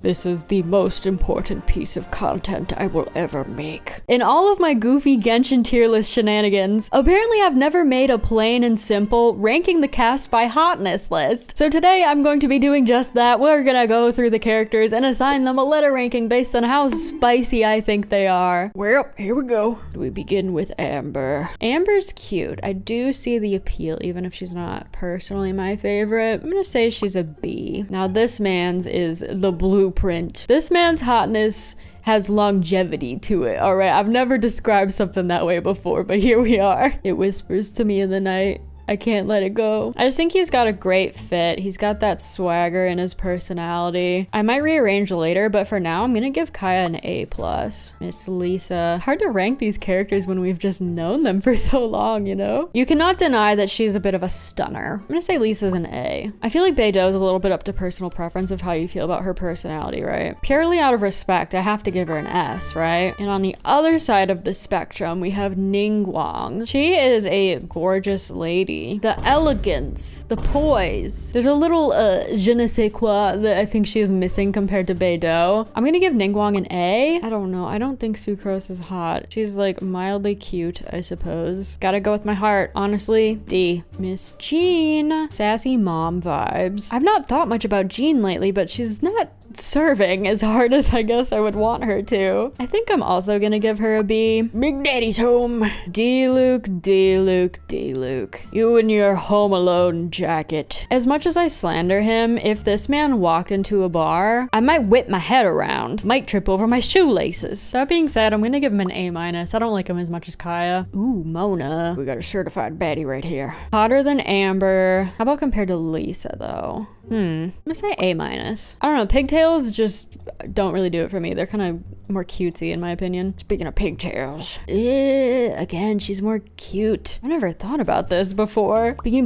This is the most important piece of content I will ever make. In all of my goofy Genshin tier list shenanigans, apparently I've never made a plain and simple ranking the cast by hotness list. So today I'm going to be doing just that. We're gonna go through the characters and assign them a letter ranking based on how spicy I think they are. Well, here we go. We begin with Amber. Amber's cute. I do see the appeal, even if she's not personally my favorite. I'm gonna say she's a B. Now this man's is the blueprint. This man's hotness has longevity to it, all right? I've never described something that way before, but here we are. It whispers to me in the night. I can't let it go. I just think he's got a great fit. He's got that swagger in his personality. I might rearrange later, but for now, I'm gonna give Kaya an A+. Miss Lisa. Hard to rank these characters when we've just known them for so long, you know? You cannot deny that she's a bit of a stunner. I'm gonna say Lisa's an A. I feel like Beidou's a little bit up to personal preference of how you feel about her personality, right? Purely out of respect, I have to give her an S, right? And on the other side of the spectrum, we have Ningguang. She is a gorgeous lady. The elegance, the poise. There's a little je ne sais quoi that I think she is missing compared to Beidou. I'm gonna give Ningguang an A. I don't know. I don't think Sucrose is hot. She's like mildly cute, I suppose. Gotta go with my heart. Honestly, D. Miss Jean. Sassy mom vibes. I've not thought much about Jean lately, but she's not serving as hard as I guess I would want her to. I think I'm also gonna give her a B. Big Daddy's home. D-Luke, D-Luke, D-Luke. You and your Home Alone jacket. As much as I slander him, if this man walked into a bar, I might whip my head around. Might trip over my shoelaces. That being said, I'm gonna give him an A-. I don't like him as much as Kaya. Ooh, Mona. We got a certified baddie right here. Hotter than Amber. How about compared to Lisa though? I'm gonna say A-. I don't know, pigtails just don't really do it for me. They're kind of more cutesy in my opinion. Speaking of pigtails. Again, she's more cute. I never thought about this before. B-.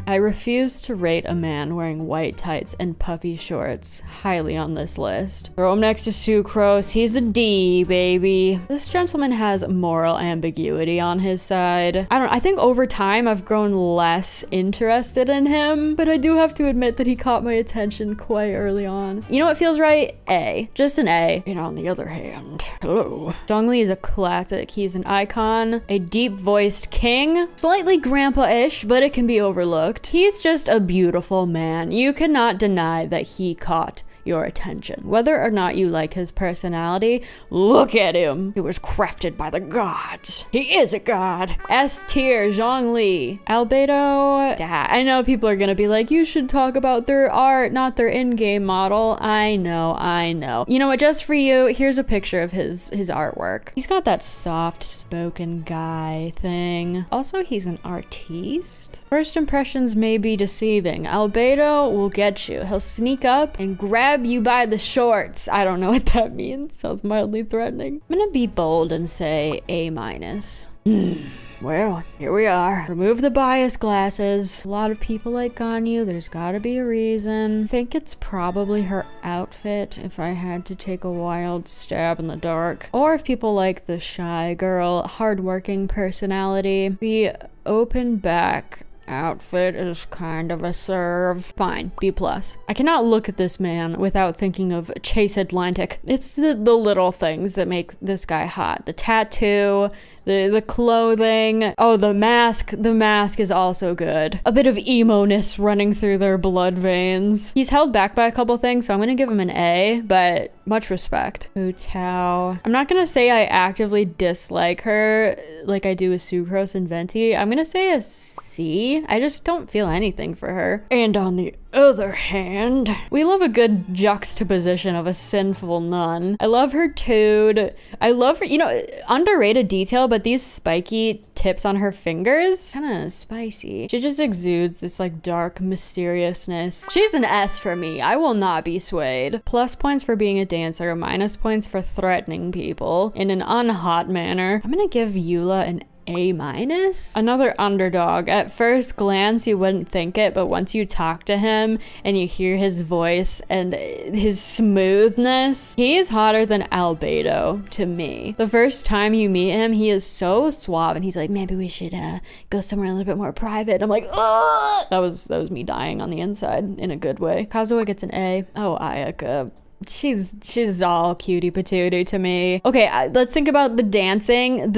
I refuse to rate a man wearing white tights and puffy shorts highly on this list. Throw him next to Sucrose. He's a D, baby. This gentleman has moral ambiguity on his side. I think over time I've grown less interested in him, but I do have to admit that he caught my attention quite early on. You know what feels right? A. Just an A. And on the other hand, hello. Zhongli is a classic. He's an icon, a deep-voiced king, slightly grandpa-ish, but it can be overlooked. He's just a beautiful man. You cannot deny that he caught your attention. Whether or not you like his personality, look at him. It was crafted by the gods. He is a god. S tier, Zhongli. Albedo. I know people are gonna be like, you should talk about their art, not their in-game model. I know. You know what, just for you, here's a picture of his artwork. He's got that soft-spoken guy thing. Also, he's an artiste. First impressions may be deceiving. Albedo will get you. He'll sneak up and grab you by the shorts. I don't know what that means. Sounds mildly threatening. I'm gonna be bold and say A-. Well, here we are. Remove the bias glasses. A lot of people like Ganyu. There's gotta be a reason. I think it's probably her outfit if I had to take a wild stab in the dark. Or if people like the shy girl, hardworking personality. The open back outfit is kind of a serve. Fine, B+. I cannot look at this man without thinking of Chase Atlantic. It's the little things that make this guy hot. The tattoo, the clothing. Oh, the mask. The mask is also good. A bit of emo-ness running through their blood veins. He's held back by a couple things, so I'm gonna give him an A, but much respect. Hu Tao. I'm not gonna say I actively dislike her like I do with Sucrose and Venti. I'm gonna say a C. I just don't feel anything for her. And on the other hand, we love a good juxtaposition of a sinful nun. I love her toad. I love her, you know, underrated detail, but these spiky tips on her fingers, kind of spicy. She just exudes this like dark mysteriousness. She's an S for me. I will not be swayed. Plus points for being a dancer, minus points for threatening people in an unhot manner. I'm gonna give Eula an A minus? Another underdog. At first glance, you wouldn't think it, but once you talk to him and you hear his voice and his smoothness, he is hotter than Albedo to me. The first time you meet him, he is so suave and he's like, maybe we should go somewhere a little bit more private. I'm like, ugh! That was me dying on the inside in a good way. Kazuha gets an A. Oh, Ayaka. She's all cutie patootie to me. Okay, let's think about the dancing.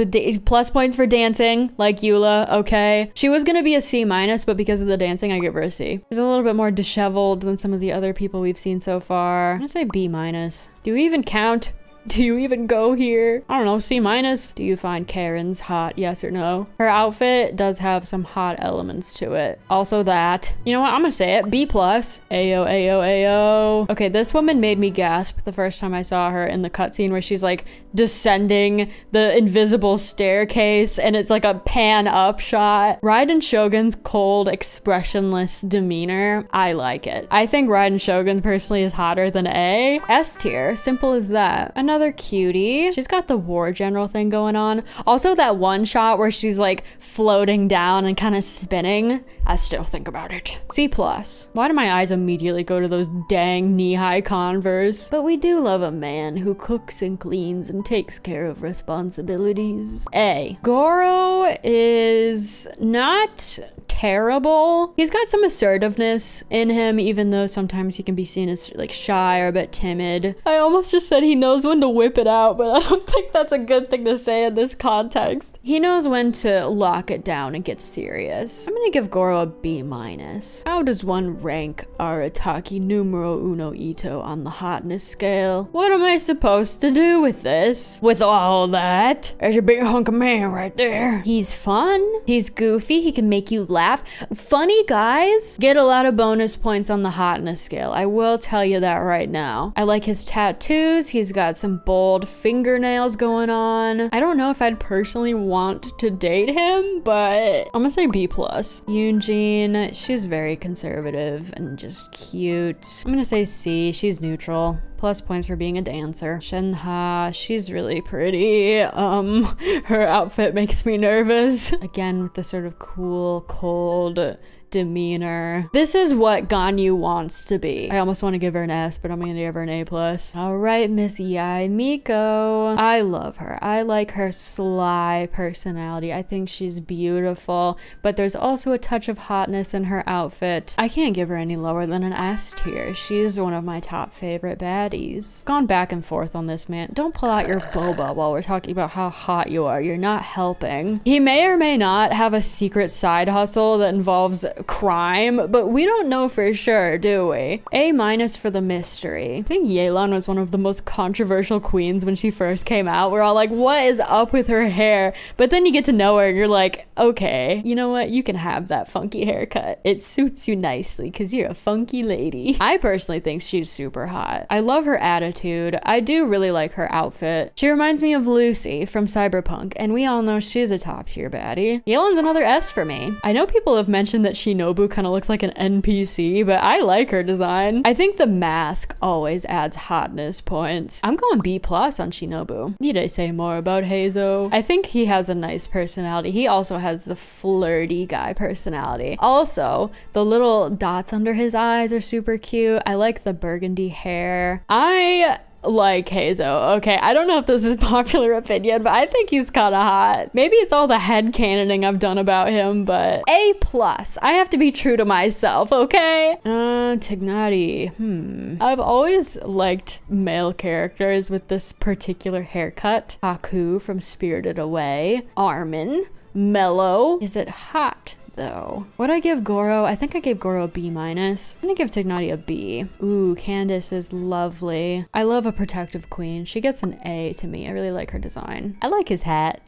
Plus points for dancing, like Eula, okay? She was gonna be a C minus, but because of the dancing, I give her a C. She's a little bit more disheveled than some of the other people we've seen so far. I'm gonna say B minus. Do we even count? Do you even go here? I don't know, C minus. Do you find Karen's hot, yes or no? Her outfit does have some hot elements to it. Also that. You know what, I'm gonna say it, B plus. Ayo, ayo, ayo. Okay, this woman made me gasp the first time I saw her in the cutscene where she's like descending the invisible staircase and it's like a pan up shot. Raiden Shogun's cold, expressionless demeanor, I like it. I think Raiden Shogun personally is hotter than A. S tier, simple as that. Another cutie. She's got the war general thing going on. Also that one shot where she's like floating down and kind of spinning. I still think about it. C plus. Why do my eyes immediately go to those dang knee-high Converse? But we do love a man who cooks and cleans and takes care of responsibilities. A. Goro is not terrible. He's got some assertiveness in him, even though sometimes he can be seen as like shy or a bit timid. I almost just said he knows when to whip it out, but I don't think that's a good thing to say in this context. He knows when to lock it down and get serious. I'm gonna give Goro a B minus. How does one rank Arataki numero uno Ito on the hotness scale? What am I supposed to do with this? With all that? There's a big hunk of man right there. He's fun. He's goofy. He can make you laugh. Funny guys get a lot of bonus points on the hotness scale. I will tell you that right now. I like his tattoos. He's got some bold fingernails going on. I don't know if I'd personally want to date him, but I'm gonna say B plus. Yoonjin, she's very conservative and just cute. I'm gonna say C. She's neutral. Plus points for being a dancer. Shenha, she's really pretty. Her outfit makes me nervous. Again, with the sort of cool, cold demeanor. This is what Ganyu wants to be. I almost want to give her an S, but I'm gonna give her an A plus. All right, Miss Yai Miko. I love her. I like her sly personality. I think she's beautiful, but there's also a touch of hotness in her outfit. I can't give her any lower than an S tier. She's one of my top favorite baddies. Gone back and forth on this man. Don't pull out your boba while we're talking about how hot you are. You're not helping. He may or may not have a secret side hustle that involves crime, but we don't know for sure, do we? A minus for the mystery. I think Yelan was one of the most controversial queens when she first came out. We're all like, what is up with her hair? But then you get to know her and you're like, okay, you know what? You can have that funky haircut. It suits you nicely because you're a funky lady. I personally think she's super hot. I love her attitude. I do really like her outfit. She reminds me of Lucy from Cyberpunk, and we all know she's a top tier baddie. Yelan's another S for me. I know people have mentioned that Shinobu kind of looks like an NPC, but I like her design. I think the mask always adds hotness points. I'm going B plus on Shinobu. Need I say more about Heizo? I think he has a nice personality. He also has the flirty guy personality. Also, the little dots under his eyes are super cute. I like the burgundy hair. I like Heizo. Okay, I don't know if this is popular opinion, but I think he's kind of hot. Maybe it's all the headcanoning I've done about him, but A plus. I have to be true to myself, okay? Tignari. I've always liked male characters with this particular haircut. Haku from Spirited Away. Armin. Mellow. Is it hot though? What'd I give Goro? I think I gave Goro a B minus. I'm gonna give Tignati a B. Ooh, Candace is lovely. I love a protective queen. She gets an A to me. I really like her design. I like his hat.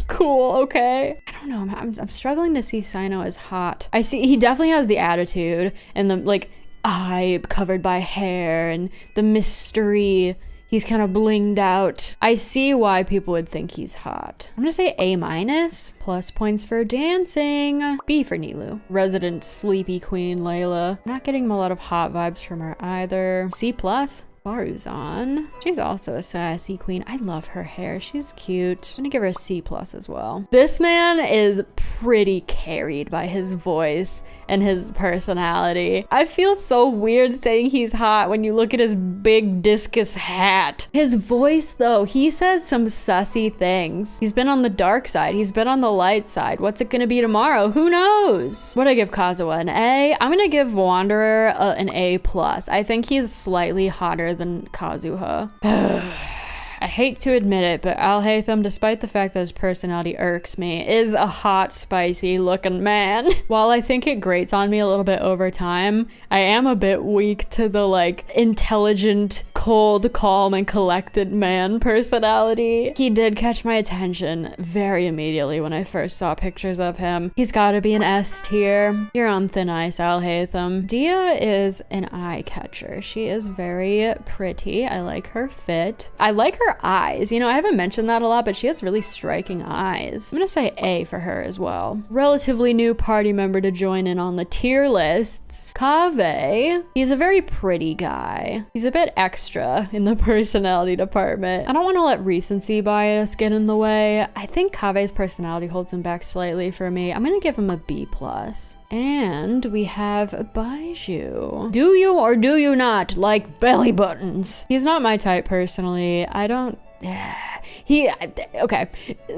Cool, okay. I don't know, I'm struggling to see Sino as hot. I see he definitely has the attitude and the like eye covered by hair and the mystery. He's kind of blinged out. I see why people would think he's hot. I'm gonna say A minus. Plus points for dancing. B for Nilu. Resident sleepy queen Layla. Not getting a lot of hot vibes from her either. C plus. Baruzan. She's also a sassy queen. I love her hair. She's cute. I'm gonna give her a C+ as well. This man is pretty carried by his voice and his personality. I feel so weird saying he's hot when you look at his big discus hat. His voice though, he says some sussy things. He's been on the dark side. He's been on the light side. What's it gonna be tomorrow? Who knows? Would I give Kazuha an A? I'm gonna give Wanderer an A+. I think he's slightly hotter than Kazuha. I hate to admit it, but Alhaitham, despite the fact that his personality irks me, is a hot, spicy looking man. While I think it grates on me a little bit over time, I am a bit weak to the like intelligent, cold, calm, and collected man personality. He did catch my attention very immediately when I first saw pictures of him. He's gotta be an S tier. You're on thin ice, Alhaitham. Dia is an eye catcher. She is very pretty. I like her fit. I like her eyes. You know, I haven't mentioned that a lot, but she has really striking eyes. I'm gonna say A for her as well. Relatively new party member to join in on the tier lists. Kaveh. He's a very pretty guy. He's a bit extra in the personality department. I don't want to let recency bias get in the way. I think Kaveh's personality holds him back slightly for me. I'm gonna give him a B+. And we have Baiju. Do you or do you not like belly buttons? He's not my type personally. I don't... Okay,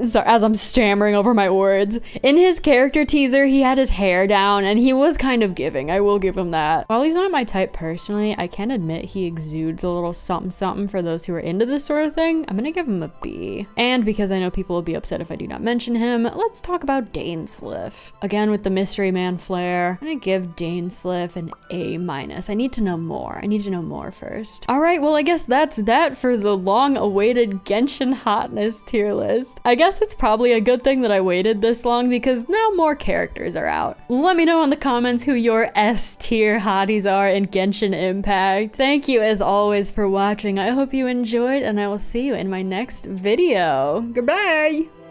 sorry, as I'm stammering over my words. In his character teaser, he had his hair down and he was kind of giving. I will give him that. While he's not my type personally, I can admit he exudes a little something something for those who are into this sort of thing. I'm gonna give him a B. And because I know people will be upset if I do not mention him, let's talk about Dainsliff. Again, with the mystery man flair, I'm gonna give Dainsliff an A-. I need to know more. I need to know more first. All right, well, I guess that's that for the long-awaited Genshin hotness tier list. I guess it's probably a good thing that I waited this long because now more characters are out. Let me know in the comments who your S tier hotties are in Genshin Impact. Thank you as always for watching. I hope you enjoyed and I will see you in my next video. Goodbye!